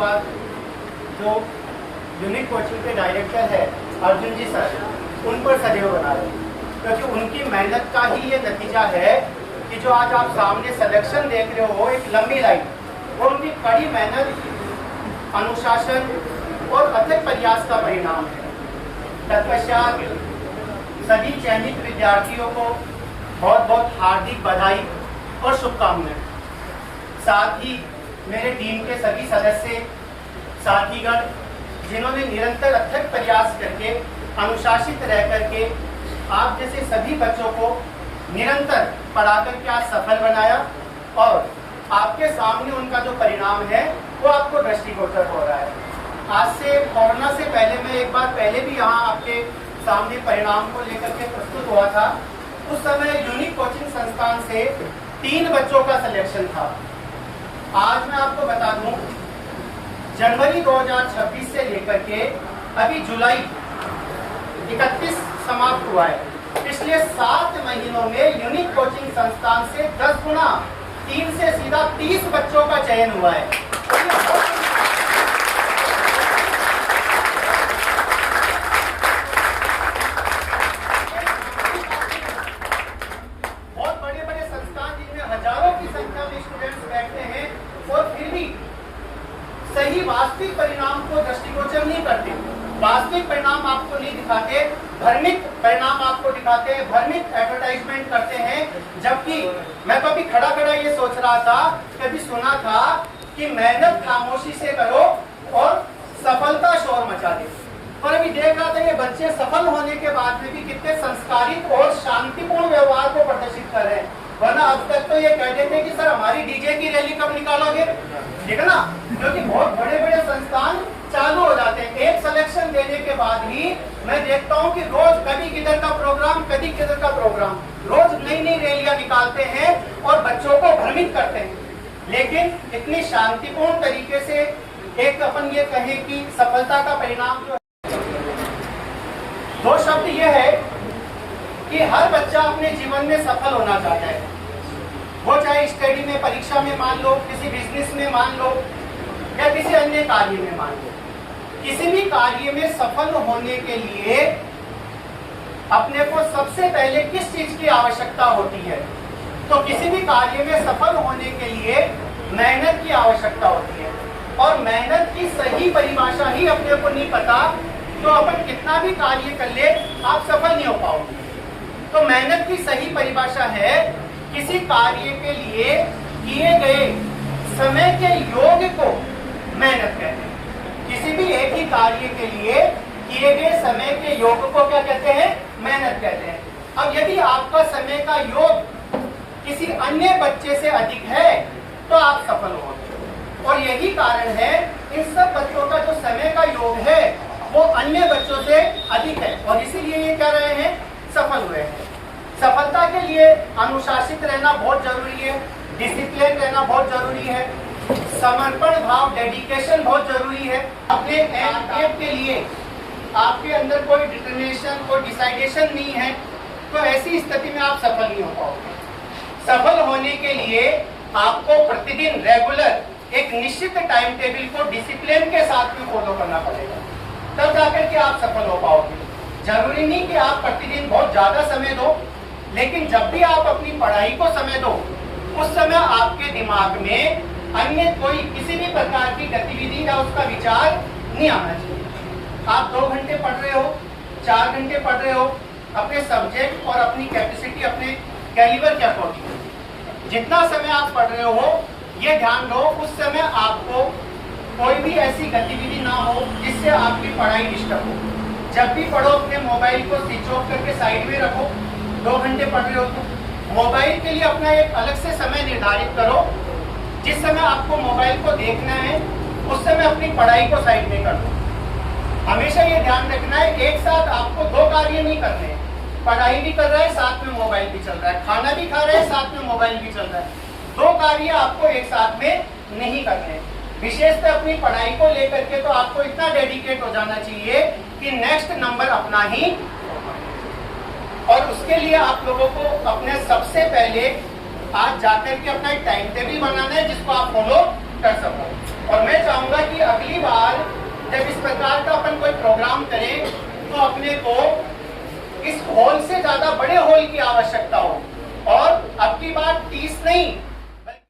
बाद जो unique coaching के डायरेक्टर है अर्जुन जी सर, उन पर सदैव बना रहे, क्योंकि उनकी मेहनत का ही ये नतीजा है कि जो आज आप सामने सिलेक्शन देख रहे हो, एक लंबी लाइन, वो उनकी कड़ी मेहनत, अनुशासन और अथक प्रयास का परिणाम है। तत्पश्चात सभी चयनित विद्यार्थियों को बहुत बहुत हार्दिक बधाई और शुभकामनाएं। साथ ही मेरे टीम के सभी सदस्य, साथीगण, जिन्होंने निरंतर अथक प्रयास करके, अनुशासित रह करके आप जैसे सभी बच्चों को निरंतर पढ़ा करके आज सफल बनाया, और आपके सामने उनका जो परिणाम है वो आपको दृष्टिगोचर हो रहा है। आज से कोरोना से पहले मैं एक बार पहले भी यहाँ आपके सामने परिणाम को लेकर के प्रस्तुत हुआ था। उस समय यूनिक कोचिंग संस्थान से 3 बच्चों का सिलेक्शन था। आज मैं आपको बता दूं, जनवरी 2026 से लेकर के अभी जुलाई 31 समाप्त हुआ है। पिछले 7 महीनों में यूनिक कोचिंग संस्थान से 10 गुना, 3 से सीधा 30 बच्चों का चयन हुआ है। बहुत बड़े बड़े संस्थान जिनमें हजारों की संख्या में स्टूडेंट्स बैठते हैं और फिर भी सही वास्तविक परिणाम को दृष्टिगोचर नहीं करते, वास्तविक परिणाम आपको नहीं दिखाते, भ्रमित परिणाम आपको दिखाते हैं, भ्रमित एडवर्टाइजमेंट करते हैं। जबकि मैं कभी खड़ा खड़ा ये सोच रहा था, कभी सुना था कि मेहनत खामोशी से करो और सफलता शोर मचा दे, और अभी देख रहा था ये बच्चे सफल होने के बाद में भी कितने संस्कारित और शांतिपूर्ण व्यवहार को प्रदर्शित कर रहे हैं। वरना अब तक तो ये कह देते हैं कि सर हमारी डीजे की रैली कब निकालोगे, ठीक है ना, क्योंकि बहुत बड़े बड़े संस्थान चालू हो जाते हैं। एक सिलेक्शन देने के बाद ही मैं देखता हूँ कि रोज कभी किधर का प्रोग्राम, कभी किधर का प्रोग्राम, रोज नई नई रैलियां निकालते हैं और बच्चों को भ्रमित करते हैं। लेकिन इतनी शांतिपूर्ण तरीके से एक अपन ये कहें कि सफलता का परिणाम जो है, 2 शब्द ये है कि हर बच्चा अपने जीवन में सफल होना चाहता है। वो चाहे स्टडी में, परीक्षा में मान लो, किसी बिजनेस में मान लो, या किसी अन्य कार्य में मान लो। किसी भी कार्य में सफल होने के लिए अपने को सबसे पहले किस चीज की आवश्यकता होती है? तो किसी भी कार्य में सफल होने के लिए मेहनत की आवश्यकता होती है, और मेहनत की सही परिभाषा ही अपने को नहीं पता तो अपन कितना भी कार्य कर ले आप सफल नहीं हो पाओगे। तो मेहनत की सही परिभाषा है किसी कार्य के लिए किए गए समय के योग को मेहनत कहते हैं। किसी भी एक ही कार्य के लिए किए गए समय के योग को क्या कहते हैं? मेहनत कहते हैं। अब यदि आपका समय का योग किसी अन्य बच्चे से अधिक है तो आप सफल होंगे, और यही कारण है इन सब बच्चों का जो समय का योग है वो अन्य बच्चों से अधिक है, और इसीलिए ये कह रहे हैं सफल हुए हैं। सफलता के लिए अनुशासित रहना बहुत जरूरी है, डिसिप्लिन रहना बहुत जरूरी है, समर्पण भाव, डेडिकेशन बहुत जरूरी है। अपने एम के लिए आपके अंदर कोई डिटर्मिनेशन, कोई डिसाइडेशन नहीं है तो ऐसी स्थिति में आप सफल नहीं हो पाओगे। सफल होने के लिए आपको प्रतिदिन रेगुलर एक निश्चित टाइम टेबल को डिसिप्लिन के साथ में फॉलो करना पड़ेगा, तब जाकर के आप सफल हो पाओगे। जरूरी नहीं कि आप प्रतिदिन बहुत ज्यादा समय दो, लेकिन जब भी आप अपनी पढ़ाई को समय दो उस समय आपके दिमाग में अन्य कोई किसी भी प्रकार की गतिविधि या उसका विचार नहीं आना चाहिए। आप 2 घंटे पढ़ रहे हो, 4 घंटे पढ़ रहे हो, अपने सब्जेक्ट और अपनी कैपेसिटी, अपने कैलिबर के अकॉर्डिंग जितना समय आप पढ़ रहे हो ये ध्यान दो उस समय आपको कोई भी ऐसी गतिविधि ना हो जिससे आपकी पढ़ाई डिस्टर्ब हो। जब भी पढ़ो अपने मोबाइल को स्विच ऑफ करके साइड में रखो। 2 घंटे पढ़ रहे हो तो मोबाइल के लिए अपना एक अलग से समय निर्धारित करो। जिस समय आपको मोबाइल को देखना है उस समय अपनी पढ़ाई को साइड में कर दो। हमेशा ये ध्यान रखना है एक साथ आपको 2 कार्य नहीं करने हैं। पढ़ाई भी कर रहा है, साथ में मोबाइल भी चल रहा है, खाना भी खा रहा है, साथ में मोबाइल भी चल रहा है। 2 कार्य आपको एक साथ में नहीं करने हैं। विशेषतः अपनी पढ़ाई को लेकर के तो आपको इतना डेडिकेट हो जाना चाहिए कि नेक्स्ट नंबर अपना ही, और उसके लिए आप लोगों को अपने सबसे पहले आज जाकर के अपना एक टाइम टेबल बनाना है जिसको आप फॉलो कर सको। और मैं चाहूंगा कि जब इस प्रकार का अपन कोई प्रोग्राम करें तो अपने को इस हॉल से ज्यादा बड़े हॉल की आवश्यकता हो, और अब की बात 30 नहीं